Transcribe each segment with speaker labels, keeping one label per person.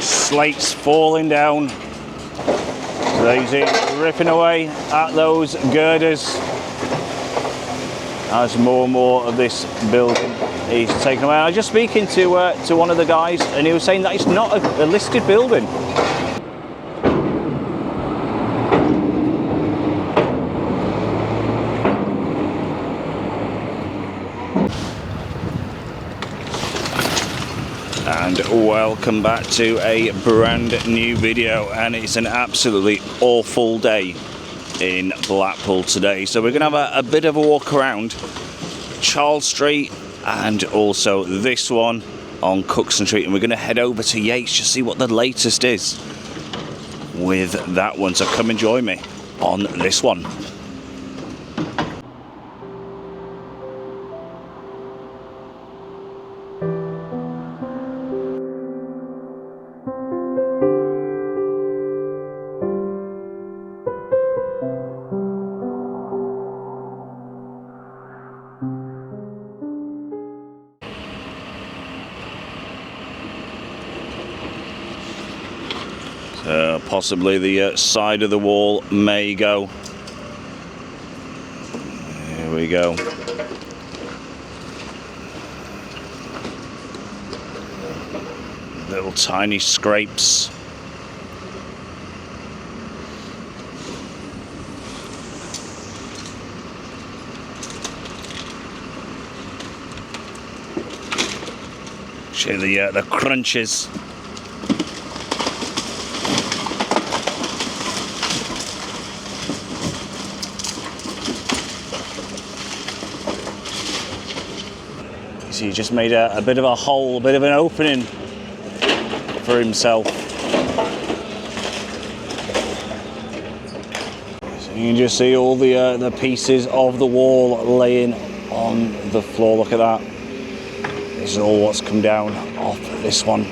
Speaker 1: slates falling down. So you see ripping away at those girders as more and more of this building is taken away. I was just speaking to one of the guys, and he was saying that it's not a listed building. And welcome back to a brand new video, and it's an absolutely awful day in Blackpool today. So we're going to have a bit of a walk around Charles Street and also this one on Cookson Street, and we're going to head over to Yates to see what the latest is with that one. So come and join me on this one. Possibly the side of the wall may go. Here we go. Little tiny scrapes. See the crunches. So he just made a bit of a hole, a bit of an opening for himself. So you can just see all the pieces of the wall laying on the floor. Look at that. This is all what's come down off this one.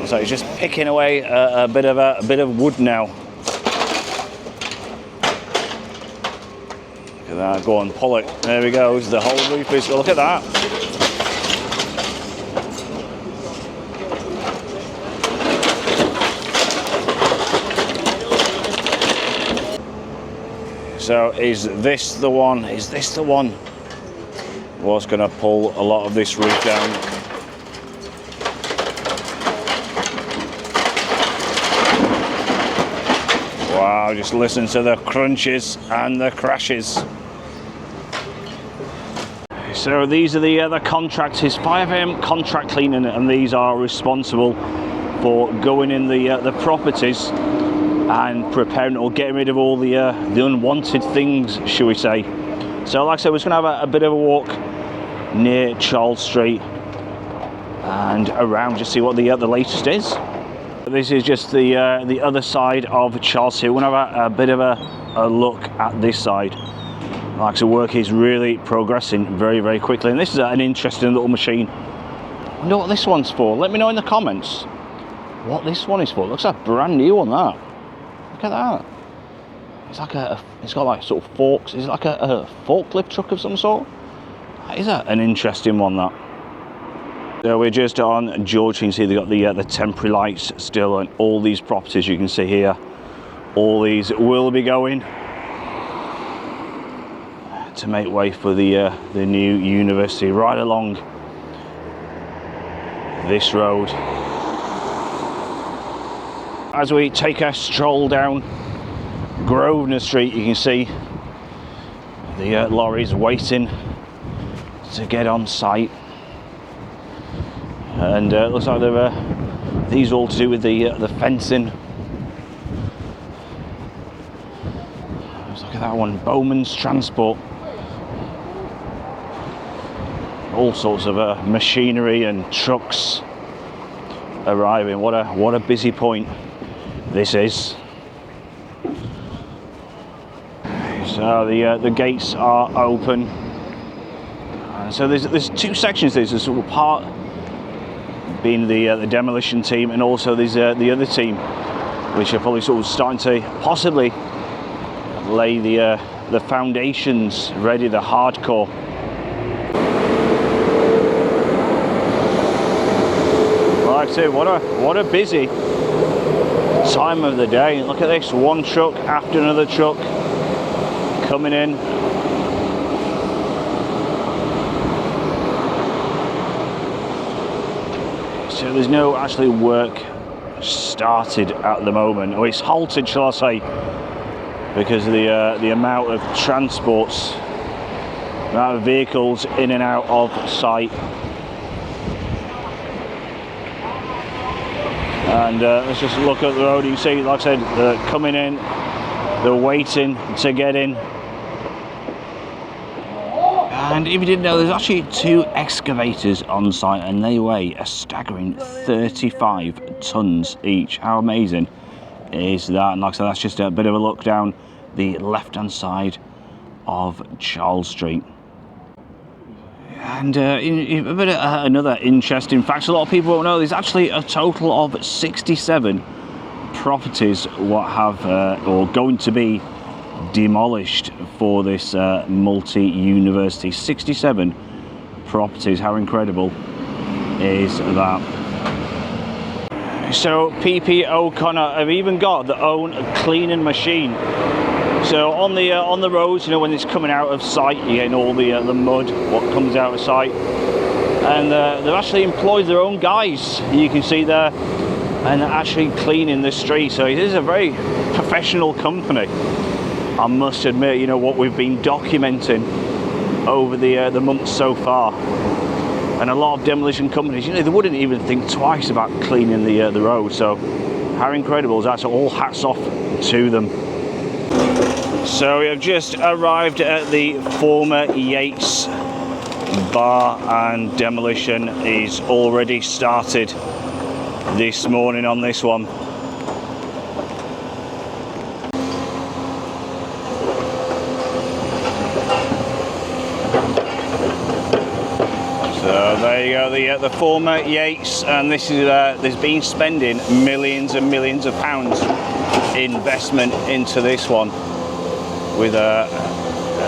Speaker 1: So he's just picking away a bit of wood now. Look at that. Go on, pull it. There we go. The whole roof is. Look at that. So is this the one? Is this the one? What's going to pull a lot of this roof down? Wow, just listen to the crunches and the crashes. So these are the contractors, 5M Contract Cleaning, and these are responsible for going in the properties and preparing or getting rid of all the unwanted things, shall we say. So like I said, we're going to have a bit of a walk near Charles Street and around to see what the latest is. This is just the other side of Charles Street. We're going to have a bit of a look at this side. Like I said, work is really progressing very, very quickly, and this is an interesting little machine. I wonder what this one's for. Let me know in the comments what this one is for. It looks like a brand new one, that. Look at that. It's got like sort of forks. Is it like a forklift truck of some sort? Is that an interesting one, that? So we're just on George. You can see they've got the temporary lights still, and all these properties you can see here, all these will be going to make way for the new university right along this road. As we take a stroll down Grosvenor Street, you can see the lorries waiting to get on site, and it looks like these are all to do with the fencing. Let's look at that one, Bowman's Transport. All sorts of machinery and trucks arriving. What a busy point this is. So the gates are open. So there's two sections. There's a sort of part being the demolition team, and also there's the other team, which are probably sort of starting to possibly lay the foundations ready, the hardcore. Like I too. What a busy time of the day. Look at this, one truck after another truck coming in. So there's no actually work started at the moment, or it's halted, shall I say, because of the amount of transports, amount of vehicles in and out of sight. And let's just look at the road. You can see, like I said, they're coming in, they're waiting to get in. And if you didn't know, there's actually 2 excavators on site, and they weigh a staggering 35 tons each. How amazing is that? And like I said, that's just a bit of a look down the left-hand side of Charles Street. And a bit of another interesting fact, a lot of people won't know, there's actually a total of 67 properties what have or going to be demolished for this multi-university. 67 properties. How incredible is that? So PP O'Connor have even got their own cleaning machine. So on the roads, you know, when it's coming out of sight, you're getting all the mud what comes out of sight, and they've actually employed their own guys, you can see there, and they're actually cleaning the street. So it is a very professional company, I must admit. You know, what we've been documenting over the months so far, and a lot of demolition companies, you know, they wouldn't even think twice about cleaning the road. So how incredible is that? So all hats off to them. So we have just arrived at the former Yates Bar, and demolition is already started this morning on this one. So there you go, the former Yates, and this is there's been spending millions and millions of pounds investment into this one, with a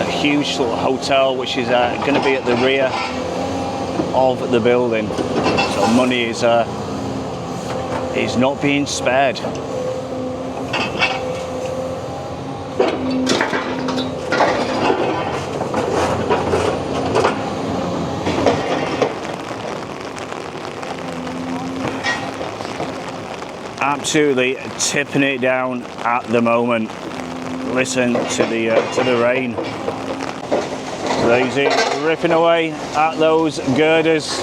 Speaker 1: huge sort of hotel which is going to be at the rear of the building. So money is not being spared. Absolutely tipping it down at the moment. Listen to the rain. So you see, ripping away at those girders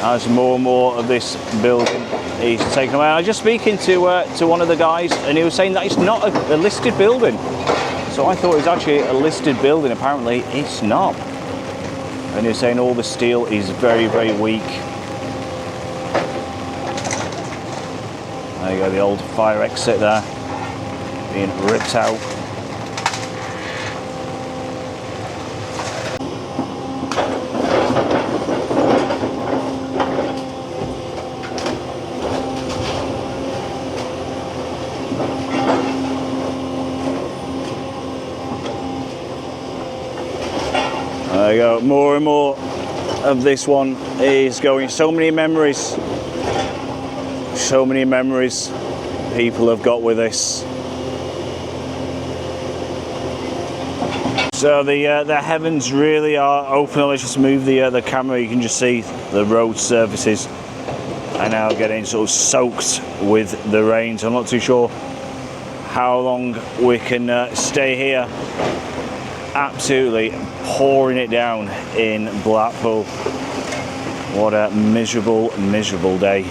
Speaker 1: as more and more of this building is taken away. I was just speaking to one of the guys, and he was saying that it's not a listed building. So I thought it was actually a listed building. Apparently it's not. And he was saying all the steel is very, very weak. There you go, the old fire exit there, being ripped out. There you go, more and more of this one is going. So many memories people have got with this. So the heavens really are open. Let's just move the camera. You can just see the road surfaces are now getting sort of soaked with the rain. So I'm not too sure how long we can stay here. Absolutely pouring it down in Blackpool. What a miserable, miserable day.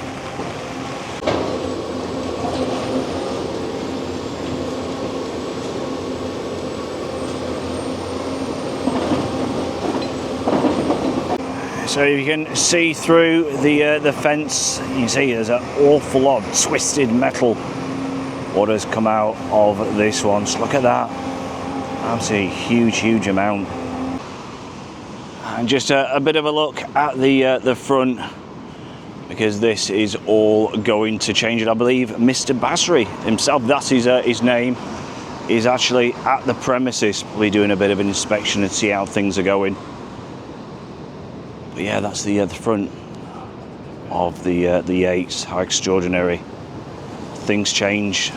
Speaker 1: So you can see through the fence, you can see there's an awful lot of twisted metal what has come out of this one. Just look at that. Absolutely huge amount. And just a bit of a look at the front, because this is all going to change it. I believe Mr. Basrai himself, that's his name, is actually at the premises, probably doing a bit of an inspection and see how things are going. But yeah, that's the front. of the Yates. How extraordinary. Things change.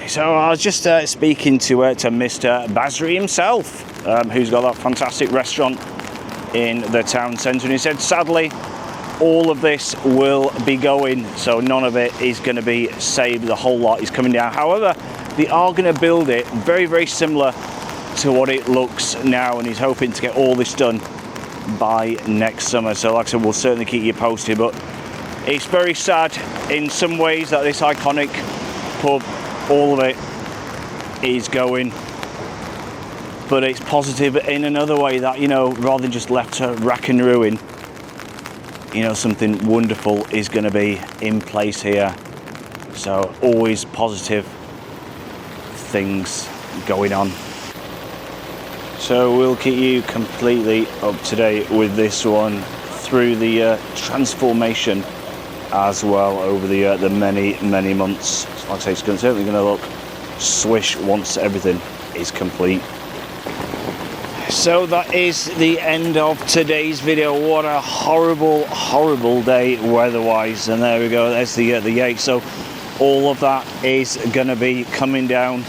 Speaker 1: So I was just speaking to Mr. Basrai himself, who's got that fantastic restaurant in the town centre, and he said sadly all of this will be going, so none of it is going to be saved. The whole lot is coming down. However, they are going to build it very, very similar to what it looks now, and he's hoping to get all this done by next summer. So like I said, we'll certainly keep you posted, but it's very sad in some ways that this iconic pub, all of it is going, but it's positive in another way that, you know, rather than just left to rack and ruin, you know, something wonderful is going to be in place here. So always positive things going on. So we'll keep you completely up to date with this one through the transformation as well over the many months. Like I say, it's certainly going to look swish once everything is complete. So that is the end of today's video. What a horrible day weather-wise. And there we go. There's the Yates. So all of that is going to be coming down,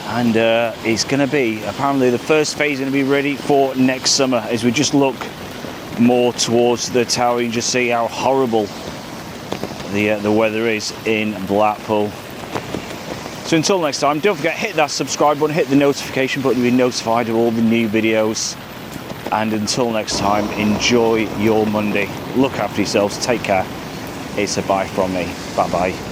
Speaker 1: and it's going to be apparently the first phase is going to be ready for next summer. As we just look more towards the tower, you can just see how horrible the weather is in Blackpool. So until next time, don't forget, hit that subscribe button, hit the notification button to be notified of all the new videos. And until next time, enjoy your Monday. Look after yourselves, take care. It's a bye from me. Bye bye.